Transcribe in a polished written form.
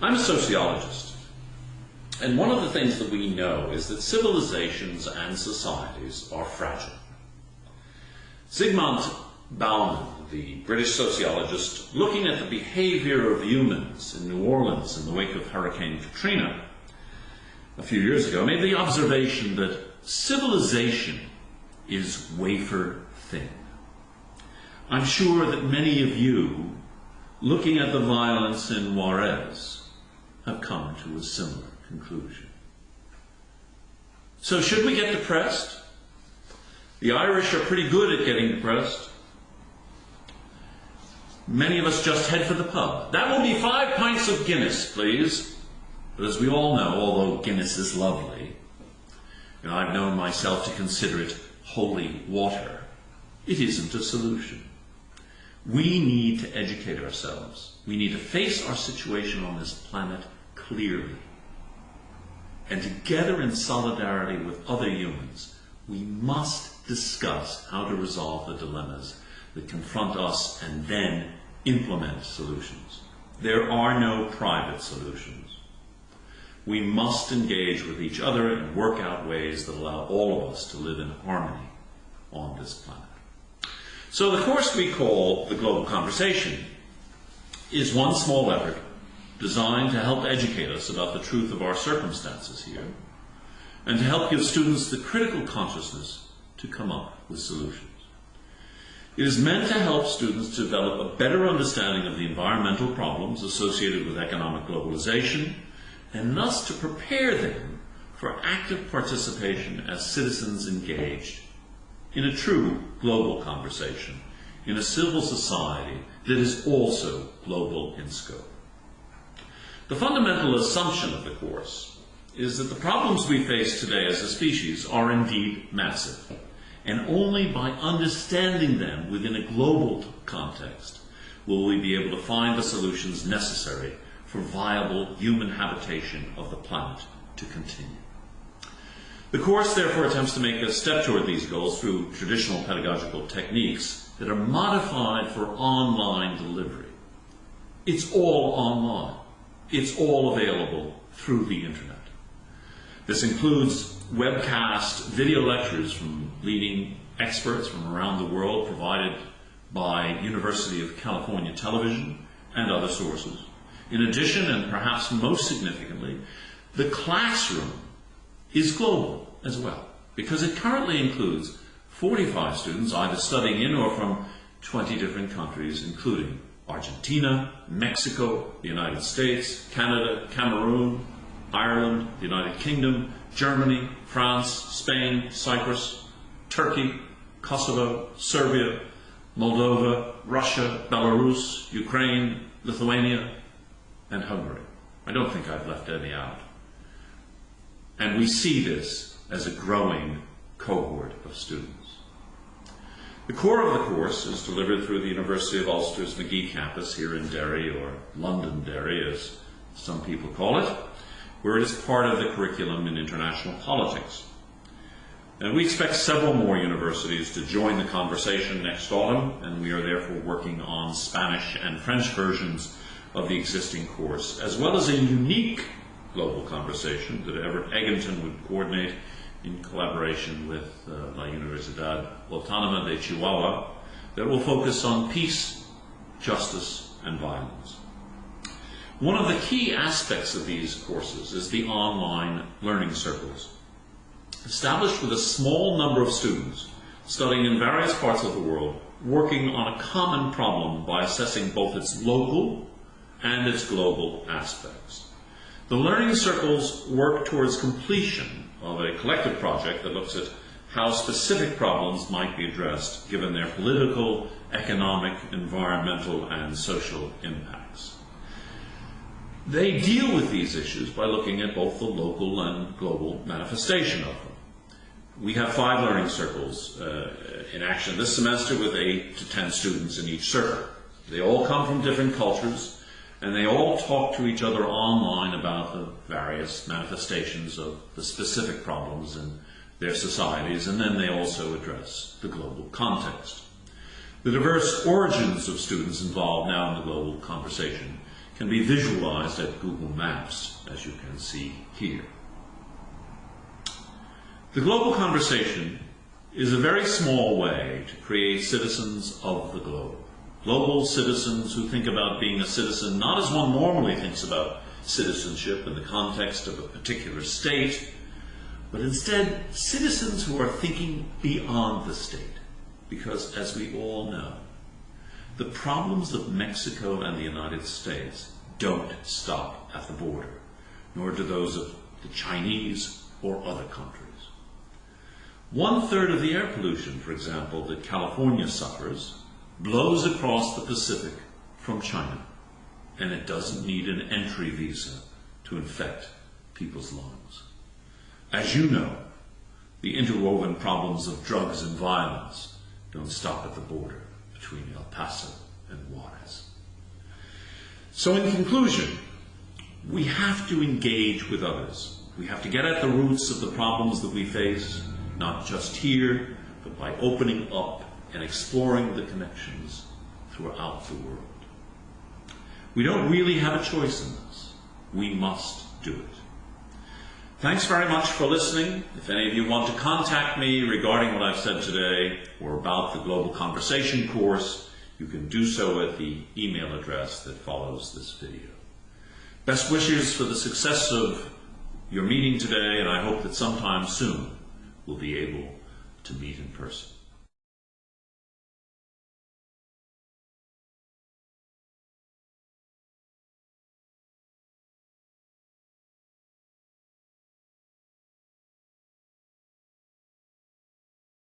I'm a sociologist, and one of the things that we know is that civilizations and societies are fragile. Zygmunt Bauman, the British sociologist, looking at the behavior of humans in New Orleans in the wake of Hurricane Katrina a few years ago, made the observation that civilization is wafer thin. I'm sure that many of you, looking at the violence in Juarez, have come to a similar conclusion. So should we get depressed? The Irish are pretty good at getting depressed. Many of us just head for the pub. That will be 5 pints of Guinness, please. But as we all know, although Guinness is lovely, and I've known myself to consider it holy water, it isn't a solution. We need to educate ourselves. We need to face our situation on this planet clearly. And together in solidarity with other humans, we must discuss how to resolve the dilemmas that confront us and then implement solutions. There are no private solutions. We must engage with each other and work out ways that allow all of us to live in harmony on this planet. So the course we call The Global Conversation is one small effort designed to help educate us about the truth of our circumstances here and to help give students the critical consciousness to come up with solutions. It is meant to help students develop a better understanding of the environmental problems associated with economic globalization and thus to prepare them for active participation as citizens engaged in a true global conversation, in a civil society that is also global in scope. The fundamental assumption of the course is that the problems we face today as a species are indeed massive, and only by understanding them within a global context will we be able to find the solutions necessary for viable human habitation of the planet to continue. The course therefore attempts to make a step toward these goals through traditional pedagogical techniques that are modified for online delivery. It's all online. It's all available through the internet. This includes webcast video lectures from leading experts from around the world provided by University of California Television and other sources. In addition, and perhaps most significantly, the classroom is global as well, because it currently includes 45 students either studying in or from 20 different countries, including Argentina, Mexico, the United States, Canada, Cameroon, Ireland, the United Kingdom, Germany, France, Spain, Cyprus, Turkey, Kosovo, Serbia, Moldova, Russia, Belarus, Ukraine, Lithuania, and Hungary. I don't think I've left any out. And we see this as a growing cohort of students. The core of the course is delivered through the University of Ulster's McGee campus here in Derry, or Londonderry as some people call it, where it is part of the curriculum in international politics. And we expect several more universities to join the conversation next autumn, and we are therefore working on Spanish and French versions of the existing course, as well as a unique global conversation that Everett Egginton would coordinate in collaboration with La Universidad Autónoma de Chihuahua, that will focus on peace, justice, and violence. One of the key aspects of these courses is the online learning circles, established with a small number of students studying in various parts of the world, working on a common problem by assessing both its local and its global aspects. The learning circles work towards completion of a collective project that looks at how specific problems might be addressed given their political, economic, environmental, and social impacts. They deal with these issues by looking at both the local and global manifestation of them. We have 5 learning circles in action this semester with 8 to 10 students in each circle. They all come from different cultures, and they all talk to each other online about the various manifestations of the specific problems in their societies, and then they also address the global context. The diverse origins of students involved now in the global conversation can be visualized at Google Maps, as you can see here. The global conversation is a very small way to create citizens of the globe. Global citizens who think about being a citizen not as one normally thinks about citizenship in the context of a particular state, but instead citizens who are thinking beyond the state. Because, as we all know, the problems of Mexico and the United States don't stop at the border, nor do those of the Chinese or other countries. 1/3 of the air pollution, for example, that California suffers, blows across the Pacific from China, and it doesn't need an entry visa to infect people's lungs. As you know, the interwoven problems of drugs and violence don't stop at the border between El Paso and Juarez. So in conclusion, we have to engage with others. We have to get at the roots of the problems that we face, not just here, but by opening up and exploring the connections throughout the world. We don't really have a choice in this. We must do it. Thanks very much for listening. If any of you want to contact me regarding what I've said today or about the Global Conversation course, you can do so at the email address that follows this video. Best wishes for the success of your meeting today, and I hope that sometime soon we'll be able to meet in person.